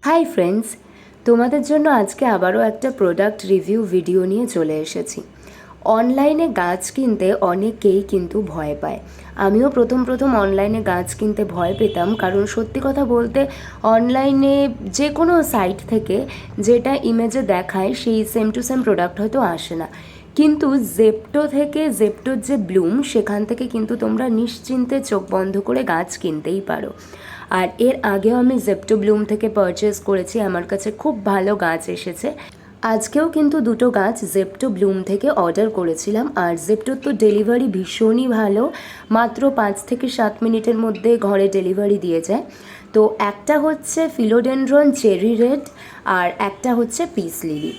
Hi friends, তোমাদের জন্য আজকে আবারও একটা প্রোডাক্ট রিভিউ ভিডিও নিয়ে চলে এসেছি। অনলাইনে গাছ কিনতে অনেকেই কিন্তু ভয় পায়। আমিও প্রথম অনলাইনে গাছ কিনতে ভয় পেতাম, কারণ সত্যি কথা বলতে অনলাইনে যে কোনো সাইট থেকে যেটা ইমেজে দেখায় সেই সেম টু সেম প্রোডাক্ট হয়তো আসে না। কিন্তু জেপ্টোর যে ব্লুম, সেখান থেকে কিন্তু তোমরা নিশ্চিন্তে চোখ বন্ধ করে গাছ কিনতেই পারো। আর এর আগেও আমি জেপ্টো ব্লুম থেকে পারচেস করেছি, আমার কাছে খুব ভালো গাছ এসেছে। আজকেও কিন্তু দুটো গাছ জেপ্টো ব্লুম থেকে অর্ডার করেছিলাম। আর জেপ্টোর তো ডেলিভারি ভীষণই ভালো, মাত্র 5 থেকে 7 মিনিটের মধ্যে ঘরে ডেলিভারি দিয়ে যায়। তো একটা হচ্ছে ফিলোডেনড্রন চেরি রেড, আর একটা হচ্ছে পিস লিলি।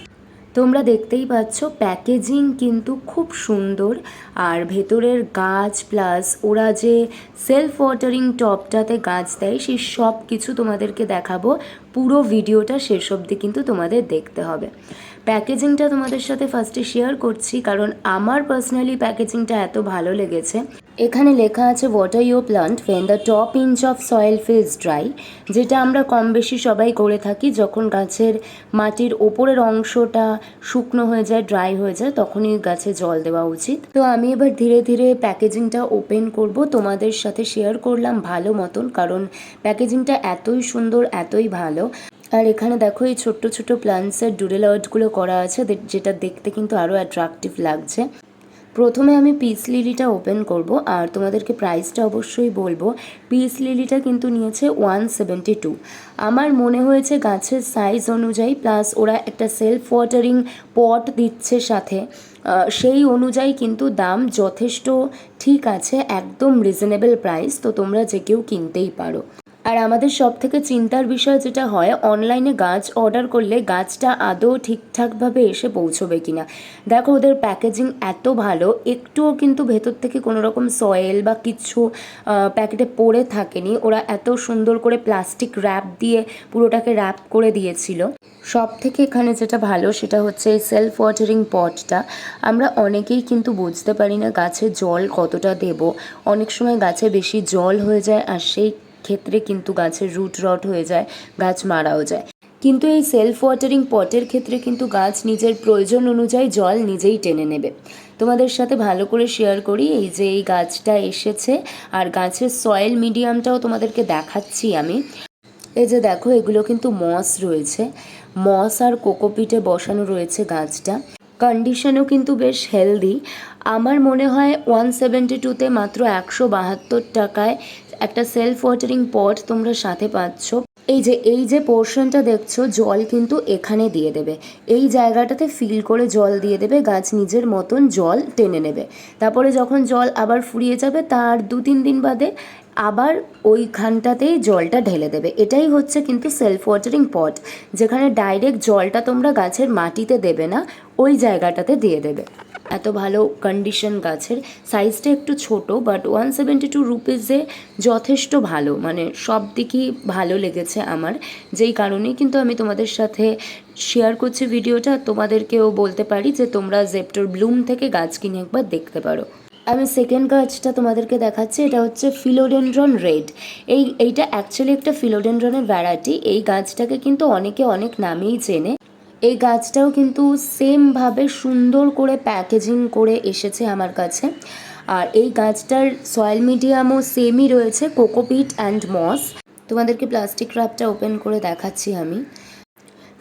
তোমরা দেখতেই পাচ্ছ প্যাকেজিং কিন্তু খুব সুন্দর। আর ভেতরের গাছ প্লাস ওরা যে সেলফ ওয়াটারিং টবটাতে গাছ দেয়, সেই সব কিছু তোমাদেরকে দেখাবো। পুরো ভিডিওটা শেষ অবধি কিন্তু তোমাদের দেখতে হবে। প্যাকেজিংটা তোমাদের সাথে ফার্স্টে শেয়ার করছি, কারণ আমার পার্সোনালি প্যাকেজিংটা এত ভালো লেগেছে। এখানে লেখা আছে water your plant when the top inch of soil feels dry, যেটা আমরা কম বেশি সবাই করে থাকি। যখন গাছের মাটির ওপরের অংশটা শুকনো হয়ে যায়, ড্রাই হয়ে যায়, তখনই গাছে জল দেওয়া উচিত। তো আমি এবার ধীরে ধীরে প্যাকেজিংটা ওপেন করব, তোমাদের সাথে শেয়ার করলাম ভালো মতন, কারণ প্যাকেজিংটা এতই সুন্দর, এতই ভালো। আর এখানে দেখো এই ছোট্ট ছোট্ট প্লান্টসের ডুডল আর্টগুলো করা আছে, যেটা দেখতে কিন্তু আরও অ্যাট্রাকটিভ লাগছে। প্রথমে আমি পিস লিলিটা ওপেন করব, আর তোমাদেরকে প্রাইসটা অবশ্যই বলবো। পিস লিলিটা কিন্তু নিয়েছে 172। আমার মনে হয়েছে গাছের সাইজ অনুযায়ী, প্লাস ওরা একটা সেলফ ওয়াটারিং পট দিচ্ছে সাথে, সেই অনুযায়ী কিন্তু দাম যথেষ্ট ঠিক আছে, একদম রিজনেবল প্রাইস। তো তোমরা যে কেউ কিনতেই পারো। আর আমাদের সব থেকে চিন্তার বিষয় যেটা হয়, অনলাইনে গাছ অর্ডার করলে গাছটা আদৌ ঠিকঠাকভাবে এসে পৌঁছবে কিনা। দেখো ওদের প্যাকেজিং এত ভালো, একটুও কিন্তু ভেতর থেকে কোনো রকম সয়েল বা কিছু প্যাকেটে পড়ে থাকেনি। ওরা এত সুন্দর করে প্লাস্টিক র্যাপ দিয়ে পুরোটাকে র্যাপ করে দিয়েছিল। সব থেকে এখানে যেটা ভালো সেটা হচ্ছে এই সেলফ ওয়াটারিং পটটা। আমরা অনেকেই কিন্তু বুঝতে পারি না গাছে জল কতটা দেব। অনেক সময় গাছে বেশি জল হয়ে যায়, আর সেই ক্ষেত্রে কিন্তু গাছের রুট রট হয়ে যায়, গাছ মারাও যায়। কিন্তু এই সেলফ ওয়াটারিং পটের ক্ষেত্রে কিন্তু গাছ নিজের প্রয়োজন অনুযায়ী জল নিজেই টেনে নেবে। তোমাদের সাথে ভালো করে শেয়ার করি, এই যে এই গাছটা এসেছে, আর গাছের সয়েল মিডিয়ামটাও তোমাদেরকে দেখাচ্ছি আমি। এই যে দেখো, এগুলো কিন্তু মস রয়েছে, মস আর কোকোপিটে বসানো রয়েছে গাছটা। কন্ডিশনও কিন্তু বেশ হেলদি। আমার মনে হয় 172-তে মাত্র 172 টাকায় একটা সেলফ ওয়াটারিং পট তোমরা সাথে পাচ্ছ। এই যে পোর্শনটা দেখছো, জল কিন্তু এখানে দিয়ে দেবে, এই জায়গাটাতে ফিল করে জল দিয়ে দেবে, গাছ নিজের মতন জল টেনে নেবে। তারপরে যখন জল আবার ফুরিয়ে যাবে, তার 2-3 দিন বাদে আবার ওইখানটাতেই জলটা ঢেলে দেবে। এটাই হচ্ছে কিন্তু সেলফ ওয়াটারিং পট, যেখানে ডাইরেক্ট জলটা তোমরা গাছের মাটিতে দেবে না, ওই জায়গাটাতে দিয়ে দেবে। এত ভালো কন্ডিশন গাছের। সাইজটা একটু ছোট, বাট 172 রুপিসে যথেষ্ট ভালো, মানে সব দিকই ভালো লেগেছে আমার। যেই কারণেই কিন্তু আমি তোমাদের সাথে শেয়ার করছি ভিডিওটা। তোমাদেরকেও বলতে পারি যে তোমরা জেপ্টোর ব্লুম থেকে গাছ কিনে একবার দেখতে পারো। আমি সেকেন্ড গাছটা তোমাদেরকে দেখাচ্ছি, এটা হচ্ছে ফিলোডেনড্রন রেড। এইটা অ্যাকচুয়ালি একটা ফিলোডেনড্রনের ভ্যারাইটি। এই গাছটাকে কিন্তু অনেকে অনেক নামেই চেনে। এই গাছটাও কিন্তু সেমভাবে সুন্দর করে প্যাকেজিং করে এসেছে আমার কাছে। আর এই গাছটার সয়েল মিডিয়ামও সেমই রয়েছে, কোকোপিট অ্যান্ড মস। তোমাদেরকে প্লাস্টিক র্যাপটা ওপেন করে দেখাচ্ছি আমি।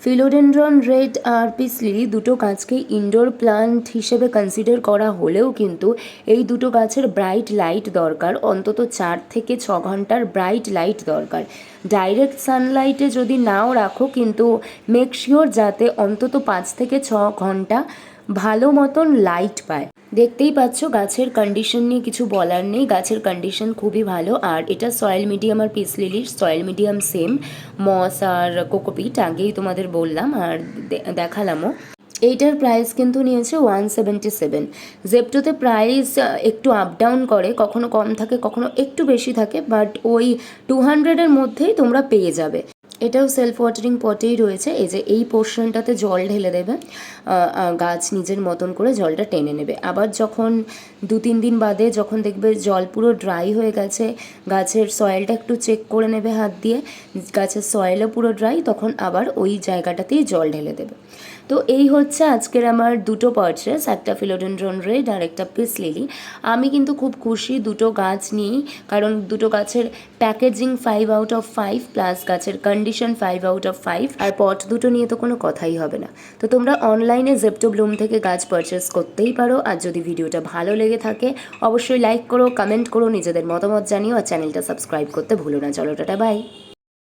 ফিলোডেনড্রন রেড আর পিস লিলি দুটো গাছকেই ইনডোর প্লান্ট হিসেবে কনসিডার করা হলেও কিন্তু এই দুটো গাছের ব্রাইট লাইট দরকার, অন্তত 4 থেকে 6 ঘন্টার ব্রাইট লাইট দরকার। ডাইরেক্ট সানলাইটে যদি নাও রাখো, কিন্তু মেক শিওর যাতে অন্তত 5 থেকে 6 ঘন্টা ভালো মতন লাইট পায়। দেখতেই পাচ্ছ গাছের কন্ডিশন নিয়ে কিছু বলার নেই, গাছের কন্ডিশন খুবই ভালো। আর এটা সয়েল মিডিয়াম আর পিস লিলির সয়েল মিডিয়াম সেম, মস আর কোকোপিট আগেই তোমাদের বললাম আর দেখালামও। এইটার প্রাইস কিন্তু নিয়েছে 177। জেপ্টোতে প্রাইস একটু আপ ডাউন করে, কখনো কম থাকে কখনো একটু বেশি থাকে, বাট ওই 200-এর মধ্যেই তোমরা পেয়ে যাবে। এটাও সেলফ ওয়াটারিং পটেই রয়েছে। এই যে এই পোর্শনটাতে জল ঢেলে দেবে, গাছ নিজের মতন করে জলটা টেনে নেবে। আবার যখন 2-3 দিন বাদে যখন দেখবে জল পুরো ড্রাই হয়ে গেছে, গাছের সয়েলটা একটু চেক করে নেবে হাত দিয়ে, গাছের সয়েলও পুরো ড্রাই, তখন আবার ওই জায়গাটাতেই জল ঢেলে দেবে। তো এই হচ্ছে আজকের আমার দুটো পারচেস, একটা ফিলোডেন্ড্রন রেড আর একটা পিস লিলি। আমি কিন্তু খুব খুশি দুটো গাছ নিয়েই, কারণ দুটো গাছের প্যাকেজিং 5/5 প্লাস গাছের কন্ডিশন 5/5, আর পট দুটো নিয়ে তো কোনো কথাই হবে না। তো তোমরা অনলাইনে জেপ্টো ব্লুম থেকে গাছ পারচেস করতেই পারো। আর যদি ভিডিওটা ভালো লেগে থাকে অবশ্যই লাইক করো, কমেন্ট করো, নিজেদের মতামত জানিও, আর চ্যানেলটা সাবস্ক্রাইব করতে ভুলো না। চলো টাটা, বাই।